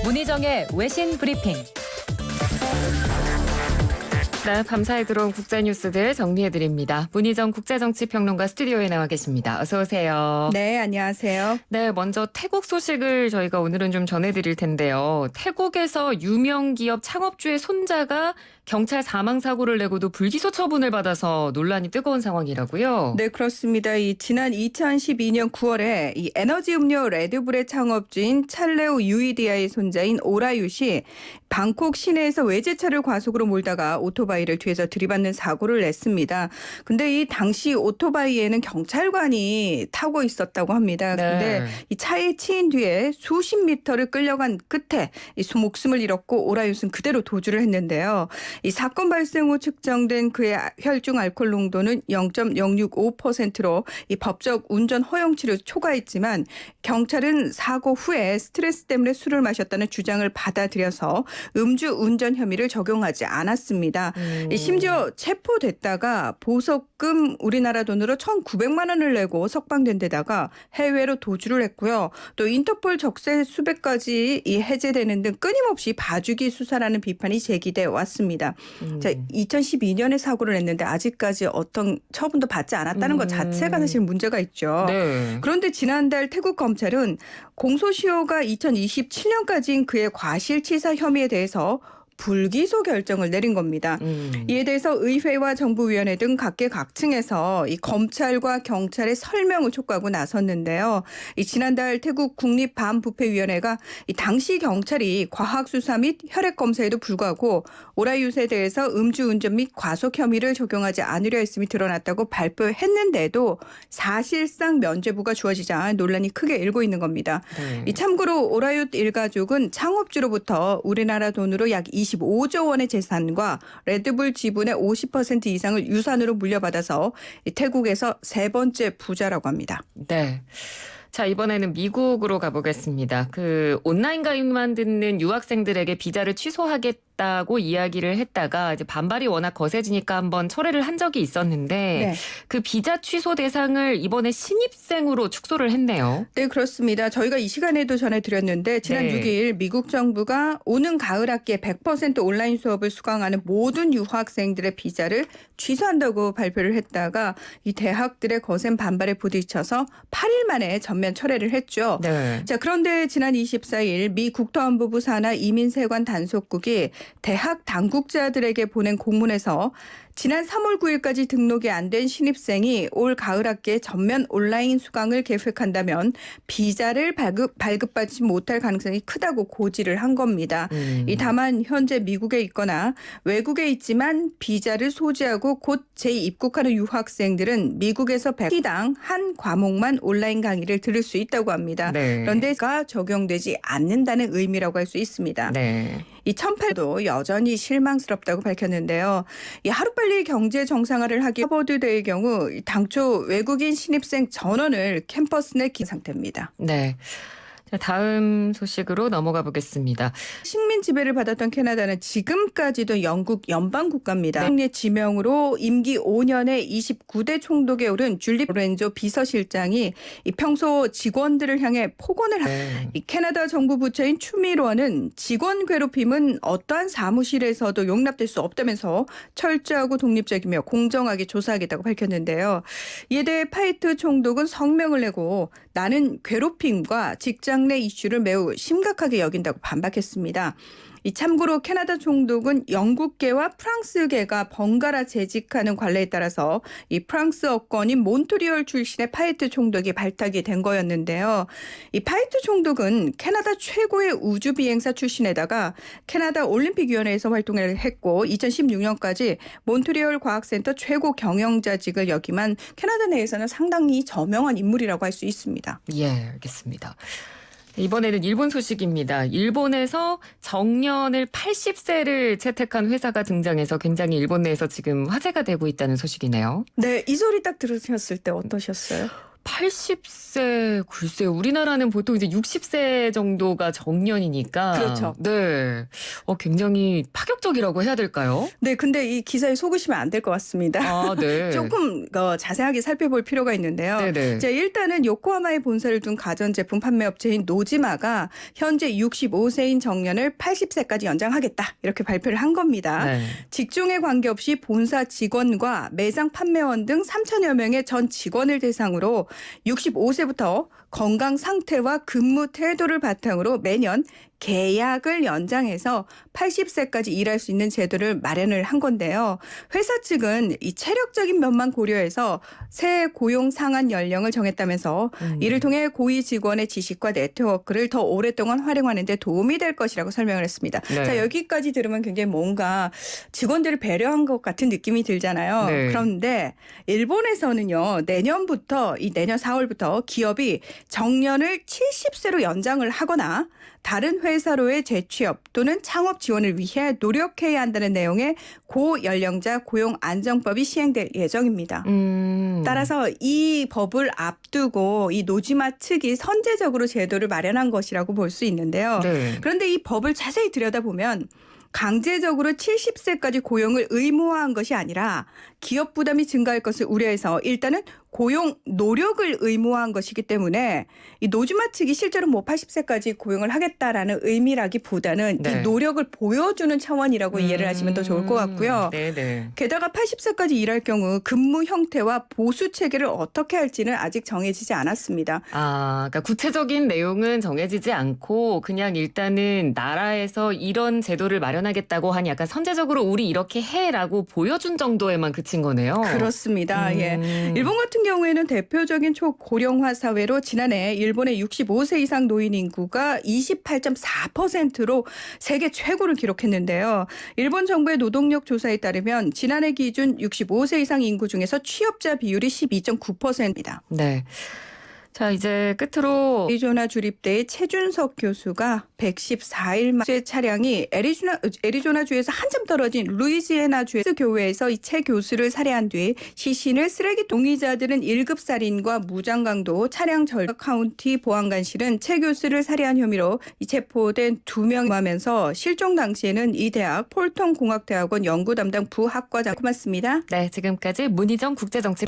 문희정의 외신 브리핑. 네, 밤사이 들어온 국제뉴스들 정리해드립니다. 문희정 국제정치평론가 스튜디오에 나와 계십니다. 어서 오세요. 네, 안녕하세요. 네, 먼저 태국 소식을 저희가 오늘은 좀 전해드릴 텐데요. 태국에서 유명 기업 창업주의 손자가 경찰 사망사고를 내고도 불기소 처분을 받아서 논란이 뜨거운 상황이라고요? 네, 그렇습니다. 지난 2012년 9월에 이 에너지 음료 레드불의 창업주인 찰레오 유이디아의 손자인 오라유시 방콕 시내에서 외제차를 과속으로 몰다가 오토바이를 뒤에서 들이받는 사고를 냈습니다. 근데 이 당시 오토바이에는 경찰관이 타고 있었다고 합니다. 근데 이 차에 치인 뒤에 수십 미터를 끌려간 끝에 목숨을 잃었고 오라유스는 그대로 도주를 했는데요. 이 사건 발생 후 측정된 그의 혈중 알코올 농도는 0.065%로 이 법적 운전 허용치를 초과했지만 경찰은 사고 후에 스트레스 때문에 술을 마셨다는 주장을 받아들여서 음주운전 혐의를 적용하지 않았습니다. 심지어 체포됐다가 보석금 우리나라 돈으로 1,900만 원을 내고 석방된 데다가 해외로 도주를 했고요. 또 인터폴 적세 수배까지 해제되는 등 끊임없이 봐주기 수사라는 비판이 제기돼 왔습니다. 자, 2012년에 사고를 냈는데 아직까지 어떤 처분도 받지 않았다는 것 자체가 사실 문제가 있죠. 네. 그런데 지난달 태국 검찰은 공소시효가 2027년까지인 그의 과실치사 혐의에 대해서 불기소 결정을 내린 겁니다. 이에 대해서 의회와 정부위원회 등 각계각층에서 이 검찰과 경찰의 설명을 촉구하고 나섰는데요. 지난달 태국 국립반부패위원회가 당시 경찰이 과학수사 및 혈액검사에도 불구하고 오라유스에 대해서 음주운전 및 과속 혐의를 적용하지 않으려 했음이 드러났다고 발표했는데도 사실상 면죄부가 주어지자 논란이 크게 일고 있는 겁니다. 참고로 오라유스 일가족은 창업주로부터 우리나라 돈으로 약 25조 원의 재산과 레드불 지분의 50% 이상을 유산으로 물려받아서 태국에서 세 번째 부자라고 합니다. 네. 자, 이번에는 미국으로 가보겠습니다. 온라인 강의만 듣는 유학생들에게 비자를 취소하겠다고 이야기를 했다가 이제 반발이 워낙 거세지니까 한번 철회를 한 적이 있었는데 그 비자 취소 대상을 이번에 신입생으로 축소를 했네요. 네, 그렇습니다. 저희가 이 시간에도 전해드렸는데 지난 6일 미국 정부가 오는 가을 학기에 100% 온라인 수업을 수강하는 모든 유학생들의 비자를 취소한다고 발표를 했다가 이 대학들의 거센 반발에 부딪혀서 8일 만에 전면 철회를 했죠. 자, 그런데 지난 24일 미 국토안보부 산하 이민세관 단속국이 대학 당국자들에게 보낸 공문에서 지난 3월 9일까지 등록이 안 된 신입생이 올 가을 학기에 전면 온라인 수강을 계획한다면 비자를 발급받지 못할 가능성이 크다고 고지를 한 겁니다. 다만 현재 미국에 있거나 외국에 있지만 비자를 소지하고 곧 재입국하는 유학생들은 미국에서 100시당 한 과목만 온라인 강의를 들을 수 있다고 합니다. 그런데가 적용되지 않는다는 의미라고 할 수 있습니다. 이 1,800도 여전히 실망스럽다고 밝혔는데요. 하루빨리 경제 정상화를 하기 하버드대의 경우 당초 외국인 신입생 전원을 캠퍼스 내 긴 상태입니다. 네. 자, 다음 소식으로 넘어가 보겠습니다. 식민 지배를 받았던 캐나다는 지금까지도 영국 연방 국가입니다. 총리 지명으로 임기 5년에 29대 총독에 오른 줄리 로렌조 비서실장이 평소 직원들을 향해 폭언을 이 캐나다 정부 부처인 추미로는 직원 괴롭힘은 어떠한 사무실에서도 용납될 수 없다면서 철저하고 독립적이며 공정하게 조사하겠다고 밝혔는데요. 이에 대해 파이트 총독은 성명을 내고 나는 괴롭힘과 직장 내 이슈를 매우 심각하게 여긴다고 반박했습니다. 참고로 캐나다 총독은 영국계와 프랑스계가 번갈아 재직하는 관례에 따라서 프랑스 어권인 몬트리올 출신의 파이트 총독이 발탁이 된 거였는데요. 파이트 총독은 캐나다 최고의 우주비행사 출신에다가 캐나다 올림픽위원회에서 활동을 했고 2016년까지 몬트리올 과학센터 최고 경영자직을 역임한 캐나다 내에서는 상당히 저명한 인물이라고 할 수 있습니다. 예, 알겠습니다. 이번에는 일본 소식입니다. 일본에서 정년을 80세를 채택한 회사가 등장해서 굉장히 일본 내에서 지금 화제가 되고 있다는 소식이네요. 네, 이 소리 딱 들으셨을 때 어떠셨어요? 80세 글쎄 우리나라는 보통 이제 60세 정도가 정년이니까 그렇죠. 네. 굉장히 파격적이라고 해야 될까요? 네, 근데 이 기사에 속으시면 안 될 것 같습니다. 아, 네. 조금 자세하게 살펴볼 필요가 있는데요. 네네. 자, 일단은 요코하마에 본사를 둔 가전제품 판매업체인 노지마가 현재 65세인 정년을 80세까지 연장하겠다 이렇게 발표를 한 겁니다. 네. 직종에 관계없이 본사 직원과 매장 판매원 등 3천여 명의 전 직원을 대상으로 65세부터 건강 상태와 근무 태도를 바탕으로 매년 계약을 연장해서 80세까지 일할 수 있는 제도를 마련을 한 건데요. 회사 측은 이 체력적인 면만 고려해서 새 고용 상한 연령을 정했다면서 이를 통해 고위 직원의 지식과 네트워크를 더 오랫동안 활용하는 데 도움이 될 것이라고 설명을 했습니다. 네. 자, 여기까지 들으면 굉장히 뭔가 직원들을 배려한 것 같은 느낌이 들잖아요. 네. 그런데 일본에서는요. 내년부터 이 내년 4월부터 기업이 정년을 70세로 연장을 하거나 다른 회사로의 재취업 또는 창업 지원을 위해 노력해야 한다는 내용의 고연령자 고용 안정법이 시행될 예정입니다. 따라서 이 법을 앞두고 이 노지마 측이 선제적으로 제도를 마련한 것이라고 볼 수 있는데요. 네. 그런데 이 법을 자세히 들여다보면 강제적으로 70세까지 고용을 의무화한 것이 아니라 기업 부담이 증가할 것을 우려해서 일단은 고용 노력을 의무화한 것이기 때문에 이 노지마 측이 실제로 뭐 80세까지 고용을 하겠다라는 의미라기보다는 네. 이 노력을 보여주는 차원이라고 이해를 하시면 더 좋을 것 같고요. 네네. 게다가 80세까지 일할 경우 근무 형태와 보수 체계를 어떻게 할지는 아직 정해지지 않았습니다. 그러니까 구체적인 내용은 정해지지 않고 그냥 일단은 나라에서 이런 제도를 마련하겠다고 하니 약간 선제적으로 우리 이렇게 해라고 보여준 정도에만 그친 거네요. 그렇습니다. 예. 일본 같은 경우에는 대표적인 초고령화 사회로 지난해 일본의 65세 이상 노인 인구가 28.4%로 세계 최고를 기록했는데요. 일본 정부의 노동력 조사에 따르면 지난해 기준 65세 이상 인구 중에서 취업자 비율이 12.9%입니다. 네. 자, 이제 끝으로 애리조나 주립대의 최준석 교수가 114일 만에 차량이 애리조나주에서 한참 떨어진 루이지애나주의 교회에서 이 최 교수를 살해한 뒤 시신을 쓰레기 동의자들은 1급 살인과 무장강도 차량 절벽 카운티 보안관실은 최 교수를 살해한 혐의로 체포된 2명을 하면서 실종 당시에는 이 대학 폴턴 공학대학원 연구 담당 부학과장 고맙습니다. 네, 지금까지 문희정 국제정치